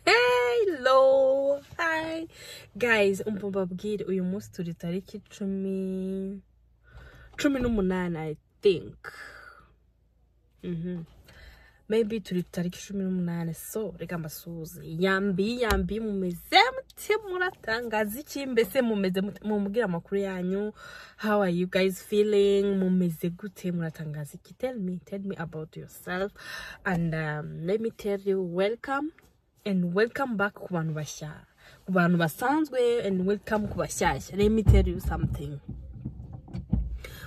Hello, hi guys, umbabwire uyu munsi turi tariki 18 I think. Maybe turi tariki 18, so reka mbasuze. Yambi mumeze mute, muratangaza iki mbese mumeze mumubwira amakuru yanyu? How are you guys feeling? Mumeze gute, muratangaza iki? Tell me about yourself, and let me tell you, welcome and welcome back ku bantu bashya, ku bantu basanzwe, and welcome ku bashyashya. Let me tell you something.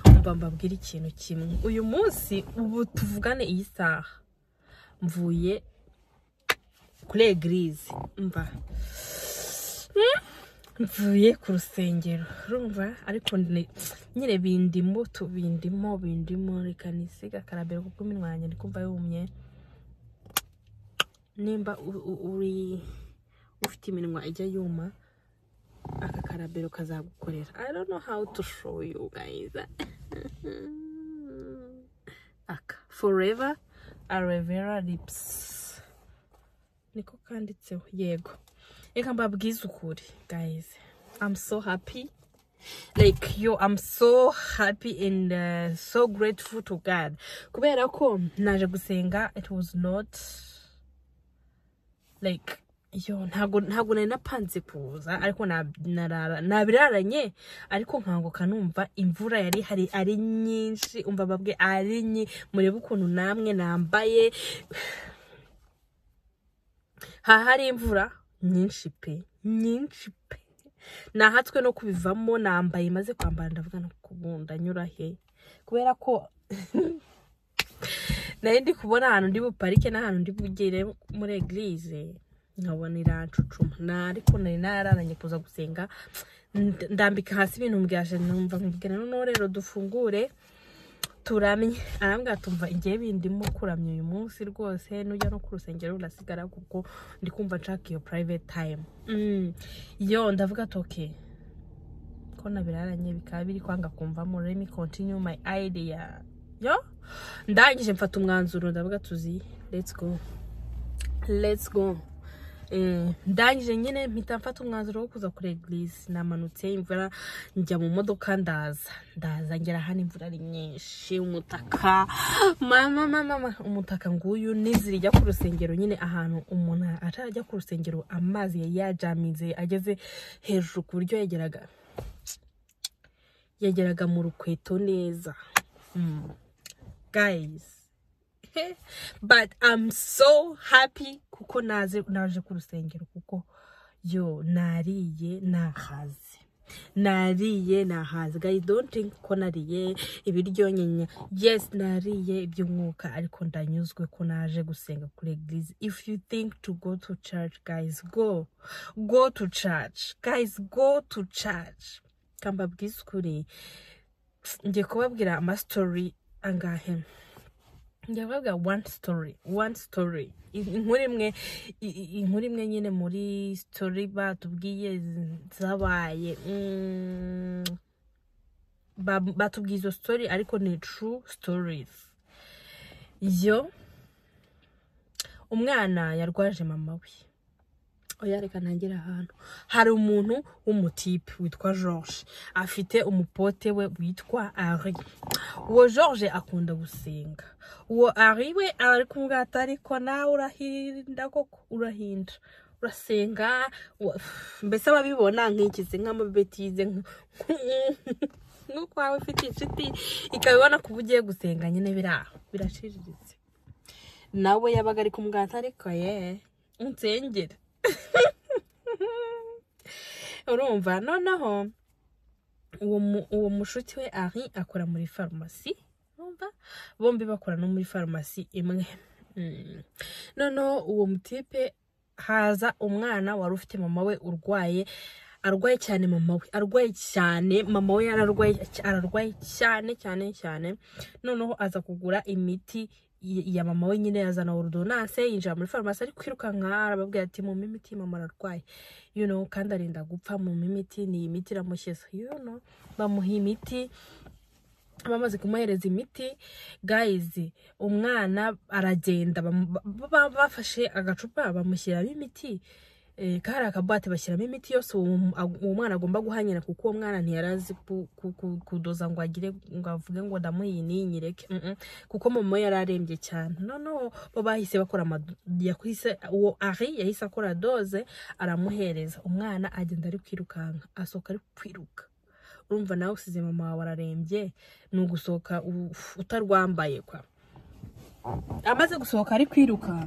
Mbabwira ikintu kimwe. Uyu munsi ubu tuvugane iyi saha mvuye kuri eglise, mvuye ku rusengero, urumva, ariko nyine bindimo reka nisiga karabero kuko iminwa yanjye ndikumva yumye. Nimba uri ufite iminwa ijya yuma, aka karabero kazagukorera. I don't know how to show you guys. Aka forever aloe vera lips niko kanditseho. Yego, reka mbabwize ukuri guys, I'm so happy, like I'm so happy and so grateful to God, kubera ko naje gusenga. It was not like ntago nari napanze kuza, ariko nabiraranye, ariko nkango kanumva imvura yari hari ari nyinshi, umva babwe ari murebe ukuntu namwe nambaye hari imvura nyinshi pe nahatswe no kubivamo, nambaye maze kwambara ndavuga no kubunda nyura he, kubera ko nari ndi kubona ahantu ndi buparike n'ahantu ndi bugere muri eglise nkabona irancucuma, ariko nari nararanye kuza gusenga. Ndambika hasi ibintu mbyaje, numva nkubwira no rero dufungure turamye. Arambwa tumva igihe bindimo kuramya uyu munsi rwose, nujya no ku rusengero urasigara kuko ndi kumva nshaka iyo private time. Ndavuga okay, ko nabiraranye bikaba biri kwanga kumvamo, let me continue my idea. Ndangije mfata umwanzuro, ndavuga tuzi let's go. Ndangije nyine mpita mfata umwanzuro wo kuza kuri eglise. Namanutse imvura, njya mu modoka, ndaza ngera hano imvura ari nyinshi, umutaka mama umutaka nguyu niziri jya ku rusengero, nyine ahantu umuntu atajya ku rusengero amazi yajamize ageze hejuru ku buryo yageraga mu rukweto neza. Guys, but I'm so happy kuko naje ku rusengero, kuko nariye nahaze. Guys, don't think ko nariye ibiryo nyenya. Yes, nariye iby'umwuka, ariko ndanyuzwe ko naje gusenga kuri eglise. If you think to go to church, guys, go to church. Guys, go to church. Kambabwiza ukuri, ngiye kubabwira ama story angahe. Ndavuga one story inkuru imwe nyine muri story batubwiye zabaye. Batubwiye izo story ariko ni true stories. Umwana yarwaje mama we. Reka ntangira ahantu. Hari umuntu w'umutipe witwa George, afite umupote we witwa Ari. Uwo George akunda gusenga. Uwo Ari we ari kumugata, ariko nawe urahinda koko, urasenga, mbese babibona nk'ikize nk'amabetize nk'uko wawe ufite inshuti ikabibona kuba ugiye gusenga, nyine biraciriritse. Nawe yabaga ari kumugata, ariko unsengera. Urumva, noneho uwo mushuti we Ari akora muri farumasi, urumva, bombi bakora no muri farumasi imwe. Noneho uwo mutipe haza umwana wari ufite mama we arwaye cyane. Mama we ararwaye cyane. Noneho aza kugura imiti ya mama we, nyine yazana ordonnance, yinjira muri farumasi, ari kwirukanka arababwira ati mu mimiti mama ararwaye, kandi arinda gupfa. Mu mimiti ni imiti iramushyeza, bamuha imiti bamaze kumuhereza imiti guys umwana aragenda bafashe agacupa bamushyiramo imiti kari akabwate bashyiramo imiti yose uwo mwana agomba guhanyira kuko uwo mwana ntiyarazi kudoza ngo agire ngo avuge ngo ndamuyinyireke kuko mama yararembye cyane no bo bahise bakora yakwise uwo Ari yahise akora doze aramuhereza umwana agenda ari kwirukanka asoka ari kwiruka urumva nawe usize mama wawe ararembye ni ugusohoka utarwambaye kwa amaze gusohoka ari kwiruka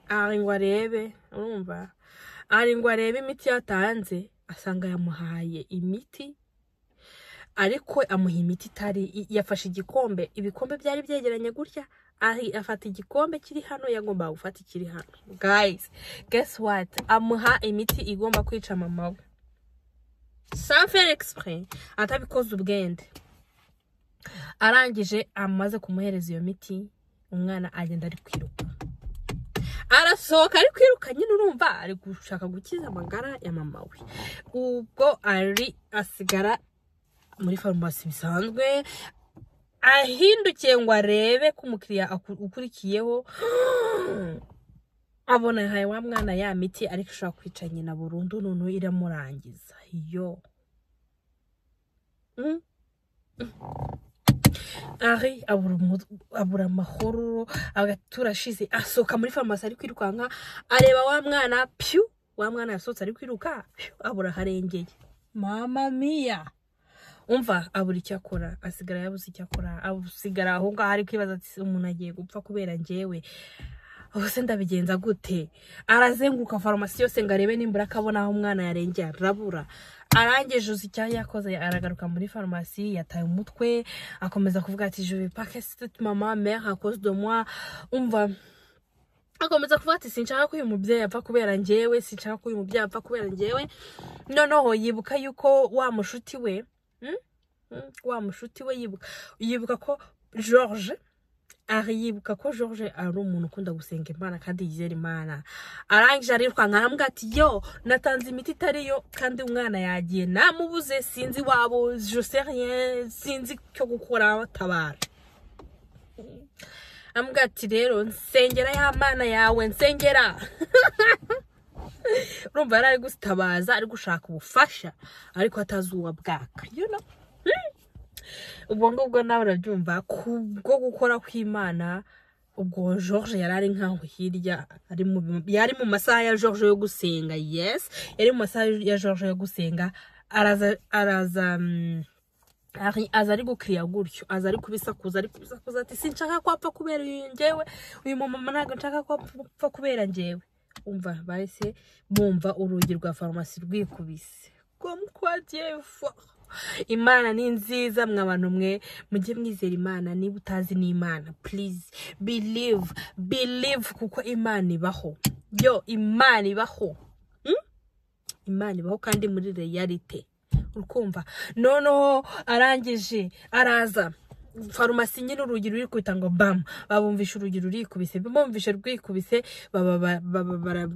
ari ngo arebe urumva ari ngo arebe imiti yatanze asanga yamuhaye imiti ariko amuha imiti itari yafashe igikombe ibikombe byari byegeranye gutya ari afata igikombe kiri hano yagomba gufata ikiri hano guys guess what amuha imiti igomba kwica mama we sans faire exprès atabikoze ubwende arangije amaze kumuhereza iyo miti umwana agenda ari kwiruka arasohoka ari kwiruka nyine urumva ari gushaka gukiza amagara ya mama we ubwo ari asigara muri farumasi bisanzwe ahindukiye ngo arebe ko umukiriya ukurikiyeho abona yahaye wa mwana ya miti ariko ushaka kwica nyina burundu none iramurangiza yo Ari abura amahoro agaturashize asoka muri farumasi ari kwirukanka areba wa mwana wa mwana yasohotse ari kwiruka abura harengeye mama mia umva abura icyo akora asigara yabuze icyo akora asigara aho ngaho ari kwibaza ati umuntu agiye gupfa kubera njyewe ubuse ndabigenza gute arazenguruka farumasi yose ngo arebe nimbura akabona aho umwana yarengeye arabura arangije uzi icyaha yakoze aragaruka muri farumasi yataye umutwe akomeza kuvuga ati je vais pas que cette maman meure à cause de moi umva akomeza kuvuga ati sinshaka ko uyu mubyeyi apfa kubera njyewe sinshaka ko uyu mubyeyi apfa kubera njyewe noneho yibuka yuko wa mushuti we yibuka ko George yibuka ko George ari umuntu ukunda gusenga Imana kandi yizera Imana arangije arirukanka arambwira ati yo natanze imiti itariyo kandi umwana yagiye namubuze sinzi wabo je sais rien sinzi cyo gukora tabara ambwira ati rero nsengera ya Mana yawe nsengera urumva yari gusitabaza ari gushaka ubufasha ariko atazi uwa bwaka you know ubwo ngubwo nawe urabyumva kubwo gukora kw'Imana ubwo George yarari nkaho hirya yari mu masaha ya George yo gusenga yes yari mu masaha ya George yo gusenga aza ari gukriya gutyo aza ari kubisakuza ati sinshaka kwapfa kubera njyewe uyu mama ntago nshaka kwapfa kubera njyewe umva bahise bumva urugi rwa farumasi rwikubise comme quoi Dieu fort Imana ni nziza mwabantu mwe mujye mwizera Imana niba utazi ni Imana please believe kuko Imana ibaho yo Imana ibaho Imana ibaho kandi muri reality urukumva noneho arangije araza farumasi nyine urugi ruri kwita ngo bam babumvisha urugi rurikubise bumvisha rwikubise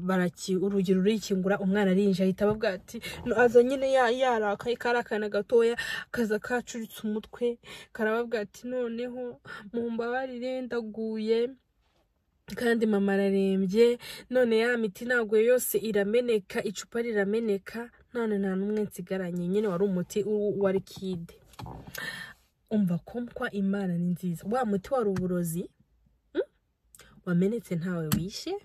baraki urugi rurikingura umwana arinje ahita bavuga ati aza nyine yarakaye karakana gatoya kaza kacuritse umutwe karababwa ati noneho mumbabarire ndaguye kandi mama ararembye none ya miti nagwe yose irameneka icupa rirameneka none nta numwe nsigaranye nyine wari umuti wa liquide umva kwa Imana ni nziza wa muti wari uburozi wamenetse ntawe wishe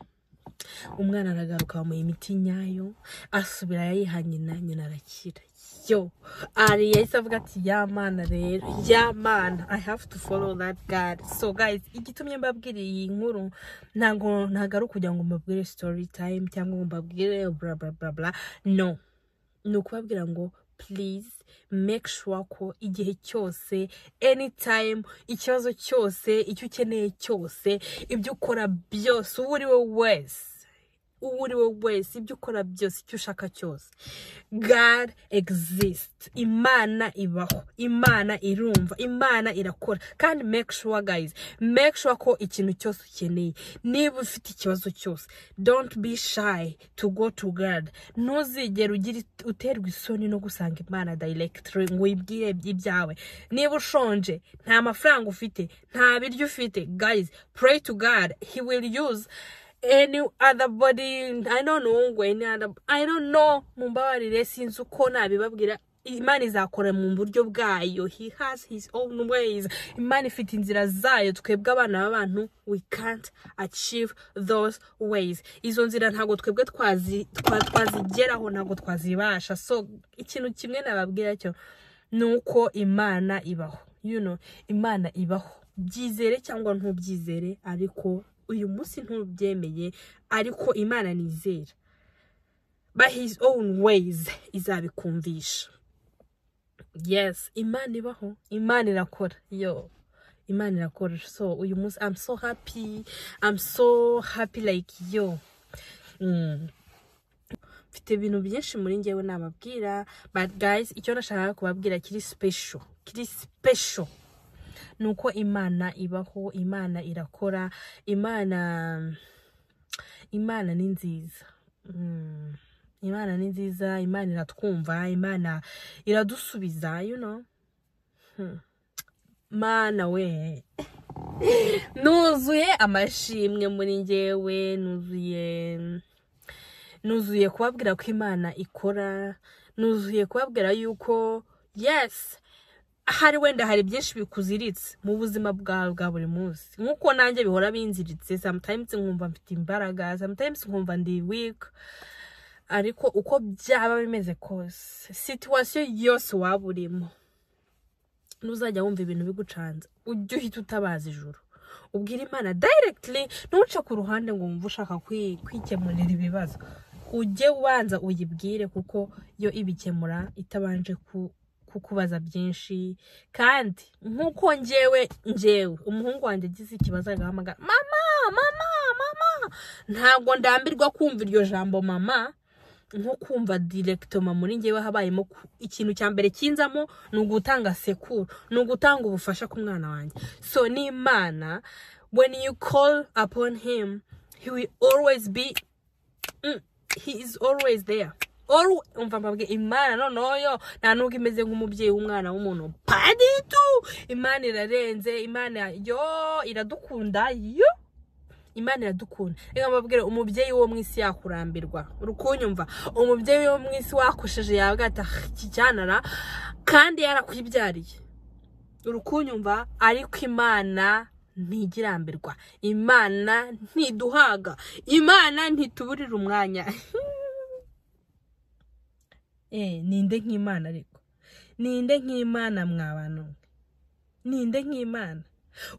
umwana aragaruka bamuha imiti nyayo asubira yayihanye nyina arakira yo ari yahise avuga ati ya Mana rero ya Mana I have to follow that God so guys igitumye mbabwira iyi nkuru ntago ari kugira ngo mbabwire story time cyangwa ngo mbabwire bla bla bla bla no nukubabwira ngo please make sure ko igihe cyose anytime ikibazo cyose icyo ukeneye cyose ibyo ukora byose uri we wese uwo uri we wese, ibyo ukora byose, icyo ushaka cyose, God exists. Imana ibaho, Imana irumva, Imana irakora. Kandi make sure guys, make sure ko ikintu cyose ukeneye, niba ufite ikibazo cyose, don't be shy to go to God. Ntuzigere uterwa isoni no gusanga Imana directly ngo uyibwire ibyawe. Niba ushonje, nta mafaranga ufite, nta biryo ufite, guys, pray to God. He will use any other body, I don't know, I don't know, mumbabarire sinzi uko nabibabwira. Imana izakora mu buryo bwayo. He has his own ways. Imana ifite inzira zayo, twebwe abana b'abantu we can't achieve those ways. Izo nzira ntago twebwe twazigeraho, ntago twazibasha. So ikintu kimwe nababwira cyo nuko Imana ibaho, you know, Imana ibaho. Byizere cyangwa ntubyizere, ariko uyu munsi ntubyemeye, ariko Imana nizera, by his own ways izabikumvisha. Yes, Imana ibaho, Imana irakora, yo, Imana irakora. So uyu munsi I'm so happy like yo. Mfite ibintu byinshi muri njyewe nababwira, but guys, icyo nashaka kubabwira kiri special nuko Imana ibaho, Imana irakora, Imana ni nziza. Imana ni nziza, Imana iratwumva, Imana iradusubiza, you know. Mana we, nuzuye amashimwe muri njyewe, nuzuye kubabwira ko Imana ikora, nuzuye kubabwira yuko yes, hari byinshi bikuziritse mu buzima bwa buri munsi, nkuko nanjye bihora binziritse. Sometimes nkumva mfite imbaraga, sometimes nkumva ndi weak, ariko uko byaba bimeze kose, situation yose waba urimo, nuzajya wumva ibintu bigucanza, ujye uhita utabaza ijuru, ubwira Imana directly, ntuce ku ruhande ngo wumve ushaka kwikemurira ibibazo. Ujye ubanza uyibwire, kuko yo ibikemura itabanje kukubaza byinshi. Kandi nkuko njyewe umuhungu wanjye agize ikibazo agahamagara mama, ntago ndambirwa kumva iryo jambo mama, nko kumva directement muri njyewe habayemo ikintu cya mbere kinzamo nugutanga sekuru, nugutanga ubufasha ku mwana wanjye. So ni Imana, when you call upon him, he will always be he is always there. Umva mbabwe Imana noneho nta nubwo imeze nk'umubyeyi w'umwana w'umuntu, paditu. Imana irarenze, Imana yo iradukunda, yo Imana iradukunda. Reka mbabwire, umubyeyi wo mwisi yakurambirwa, urukunyumva, umubyeyi wo mwisi wakusheje yagata kijyanara kandi yarakwibyariye, urukunyumva, ariko Imana ntigirambirwa, Imana ntiduhaga, Imana ntituburira umwanya. Ninde nk'Imana, ariko ninde nk'Imana mwabano, ninde nk'Imana?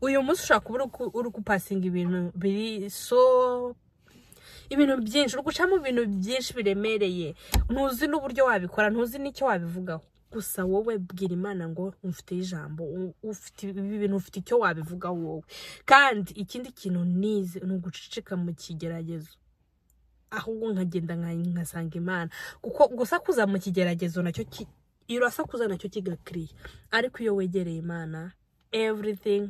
Uyu munsi ushaka kuba uri gupasinga ibintu biri ibintu byinshi, uri gucamo ibintu byinshi biremereye, ntuzi n'uburyo wabikora, ntuzi n'icyo wabivugaho. Gusa wowe bwira Imana ngo ufite ijambo, ufite ibintu, ufite icyo wabivugaho wowe. Kandi ikindi kintu nize ni uguceceka mu kigeragezo, ahubwo nkagenda nkasanga Imana, kuko gusakuza mu kigeragezo nacyo irasakuza nacyo kigakriye, ariko iyo wegereye Imana, everything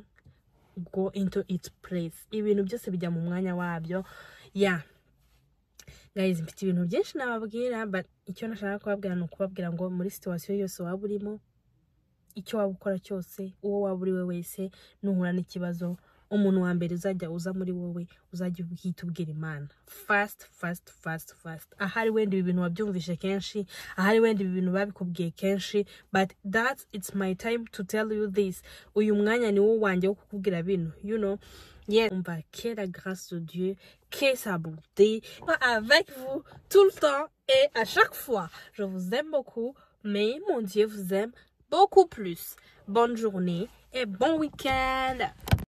go into its place, ibintu byose bijya mu mwanya wabyo. Guys, mfite ibintu byinshi nababwira, but icyo nashaka kubabwira ni ukubabwira ngo muri situation yose waba urimo, icyo waba ukora cyose, uwo waba uri we wese, nuhura n'ikibazo, umuntu wa mbere uzajya uza muri wowe, uzajya uhita ubwira Imana fast. Ahari wenda ibi bintu wabyumvishe kenshi, ahari wenda ibi bintu babikubwiye kenshi, but it's my time to tell you this. Uyu mwanya ni wo wanjye wo kukubwira bino, you know. On va que la grâce de Dieu, que sa bonté soit avec vous tout le temps et à chaque fois. Je vous aime beaucoup, mais mon Dieu vous aime beaucoup plus. Bonne journée et bon week-end.